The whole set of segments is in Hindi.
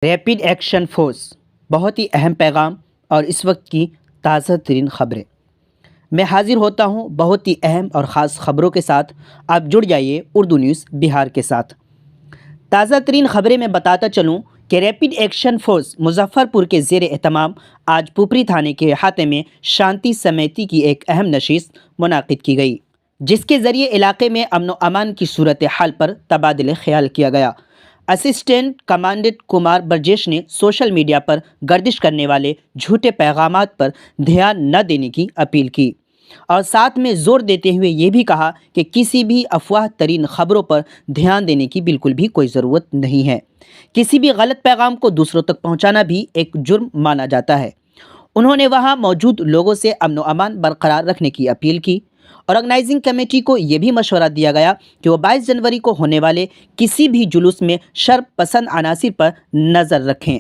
रैपिड एक्शन फोर्स, बहुत ही अहम पैगाम और इस वक्त की ताज़ा तरीन ख़बरें। मैं हाजिर होता हूं बहुत ही अहम और ख़ास ख़बरों के साथ। आप जुड़ जाइए उर्दू न्यूज़ बिहार के साथ। ताज़ा तरीन ख़बरें मैं बताता चलूं कि रैपिड एक्शन फोर्स मुजफ्फरपुर के ज़ेर एहतमाम आज पुपरी थाने के अहाते में शांति समिति की एक अहम नशिस्त मुनाकिद की गई, जिसके ज़रिए इलाके में अमन व अमान की सूरत हाल पर तबादले ख्याल किया गया। असिस्टेंट कमांडेंट कुमार बरजेश ने सोशल मीडिया पर गर्दिश करने वाले झूठे पैगामात पर ध्यान न देने की अपील की और साथ में जोर देते हुए ये भी कहा कि किसी भी अफवाह तरीन ख़बरों पर ध्यान देने की बिल्कुल भी कोई ज़रूरत नहीं है। किसी भी गलत पैगाम को दूसरों तक पहुंचाना भी एक जुर्म माना जाता है। उन्होंने वहां मौजूद लोगों से अमन व अमान बरकरार रखने की अपील की। ऑर्गेनाइजिंग कमेटी को यह भी मशवरा दिया गया कि वो 22 जनवरी को होने वाले किसी भी जुलूस में शर पसंद अनासिर पर नज़र रखें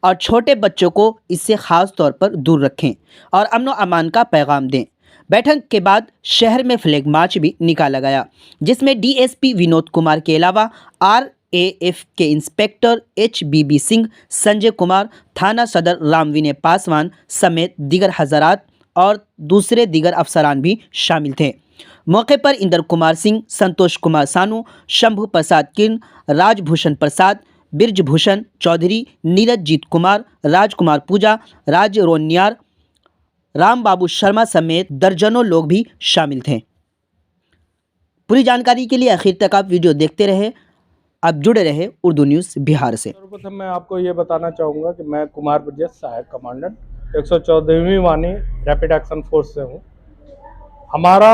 और छोटे बच्चों को इससे ख़ास तौर पर दूर रखें और अमन व अमान का पैगाम दें। बैठक के बाद शहर में फ्लैग मार्च भी निकाला गया, जिसमें डीएसपी विनोद कुमार के अलावा आरएएफ के इंस्पेक्टर HBB सिंह, संजय कुमार, थाना सदर रामविनय पासवान समेत दीगर हज़रात और दूसरे दीगर अफसरान भी शामिल थे। मौके पर इंदर कुमार सिंह, संतोष कुमार सानू, शंभु प्रसाद किरण, राजभूषण प्रसाद, बिरजभूषण चौधरी, नीरज जीत कुमार, राजकुमार पूजा, राज रोनियार, राम बाबू शर्मा समेत दर्जनों लोग भी शामिल थे। पूरी जानकारी के लिए आखिर तक आप वीडियो देखते रहे। आप जुड़े रहे उर्दू न्यूज़ बिहार से। सर्वप्रथम मैं आपको ये बताना चाहूँगा कि मैं कुमार बरजेश, सहायक कमांडेंट 114वीं वानी रैपिड एक्शन फोर्स से हूँ। हमारा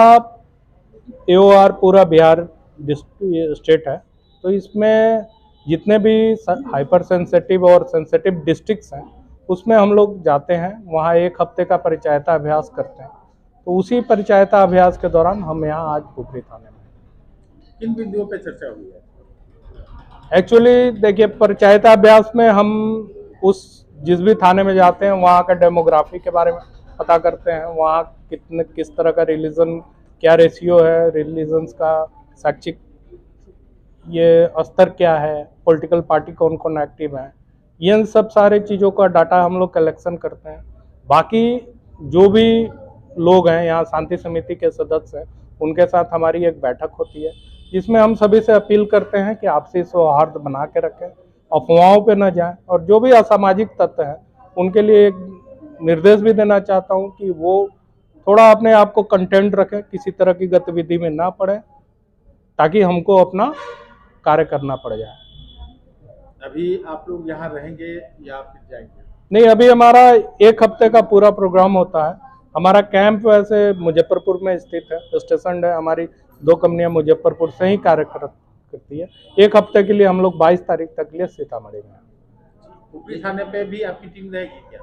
AOR पूरा बिहार स्टेट है, तो इसमें जितने भी हाइपर सेंसिटिव और सेंसिटिव डिस्ट्रिक्ट्स हैं उसमें हम लोग जाते हैं, वहाँ एक हफ्ते का परिचयता अभ्यास करते हैं। तो उसी परिचयता अभ्यास के दौरान हम यहाँ आज पुपरी थाने में। किन बिंदुओं पे चर्चा हुई है? एक्चुअली देखिए, परिचयता अभ्यास में हम जिस भी थाने में जाते हैं वहाँ का डेमोग्राफी के बारे में पता करते हैं, वहाँ किस तरह का रिलीजन, क्या रेशियो है रिलीजन्स का, शैक्षिक ये स्तर क्या है, पॉलिटिकल पार्टी कौन कौन एक्टिव है, इन सब सारे चीज़ों का डाटा हम लोग कलेक्शन करते हैं। बाकी जो भी लोग हैं यहाँ शांति समिति के सदस्य हैं, उनके साथ हमारी एक बैठक होती है, जिसमें हम सभी से अपील करते हैं कि आपसी सौहार्द बना के रखें, अफवाहों पे न जाएं, और जो भी असामाजिक तत्व हैं उनके लिए एक निर्देश भी देना चाहता हूं कि वो थोड़ा अपने आप को कंटेंट रखें, किसी तरह की गतिविधि में ना पड़े, ताकि हमको अपना कार्य करना पड़ जाए। अभी आप लोग यहाँ रहेंगे या फिर जाएंगे? नहीं, अभी हमारा एक हफ्ते का पूरा प्रोग्राम होता है। हमारा कैंप वैसे मुजफ्फरपुर में स्थित है, स्टेशन है। हमारी 2 कंपनियां मुजफ्फरपुर से ही कार्य करती है। एक हफ्ते के लिए हम लोग 22 तारीख तक के लिए सीतामढ़ी में हैं। पुपरी थाने पे भी आपकी टीम रहेगी क्या?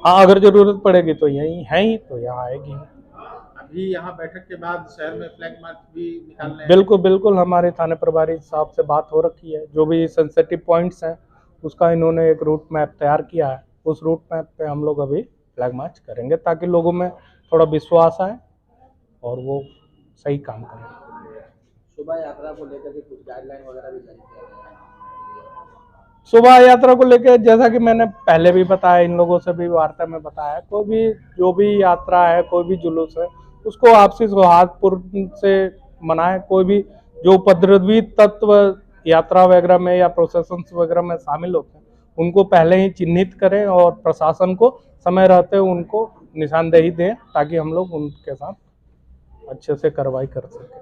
हाँ, अगर जरूरत पड़ेगी तो यहीं है ही, तो यहाँ आएगी। अभी यहाँ बैठक के बाद शहर में फ्लैग मार्च भी निकालने हैं? बिल्कुल बिल्कुल, हमारे थाने प्रभारी साहब से बात हो रखी है। जो भी सेंसिटिव पॉइंट्स हैं उसका इन्होंने एक रूट मैप तैयार किया है। उस रूट मैप पे हम लोग अभी फ्लैग मार्च करेंगे, ताकि लोगों में थोड़ा विश्वास आए और वो सही काम करें। शोभा यात्रा को लेकर के कुछ गाइडलाइन वगैरह भी जारी किया गया है? शोभा यात्रा को लेकर जैसा कि मैंने पहले भी बताया, इन लोगों से भी वार्ता में बताया, कोई भी जो भी यात्रा है, कोई भी जुलूस है, उसको आपसी सौहार्दपूर्ण से मनाएं। कोई भी जो उपद्रवी तत्व यात्रा वगैरह में या प्रोसेशन वगैरह में शामिल होते हैं उनको पहले ही चिन्हित करें और प्रशासन को समय रहते उनको निशानदेही दें, ताकि हम लोग उनके साथ अच्छे से कार्रवाई कर सकें।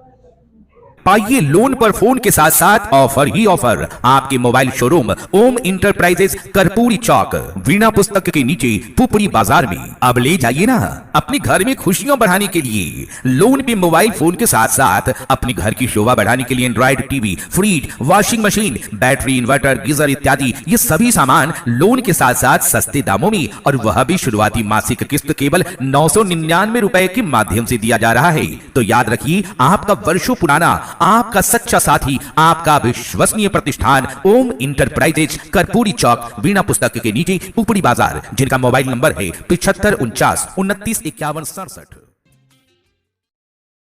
पाइए लोन पर फोन के साथ साथ ऑफर ही ऑफर। आपके मोबाइल शोरूम ओम इंटरप्राइजेज कर्पूरी चौक वीणा पुस्तक के नीचे पुपरी बाजार में। अब ले जाइए ना अपने घर में खुशियां बढ़ाने के लिए। लोन पे मोबाइल फोन के साथ साथ अपने घर की शोभा बढ़ाने के लिए Android TV, fridge, washing machine, battery, inverter, geyser इत्यादि ये सभी सामान लोन के साथ साथ सस्ते दामों में, और वह भी शुरुआती मासिक किस्त केवल 999 रुपए के माध्यम से दिया जा रहा है। तो याद रखिए, आपका वर्षों पुराना, आपका सच्चा साथी, आपका विश्वसनीय प्रतिष्ठान ओम इंटरप्राइजेज कर्पूरी चौक वीणा पुस्तक के नीचे पुपरी बाजार, जिनका मोबाइल नंबर है 7549 29 51 67।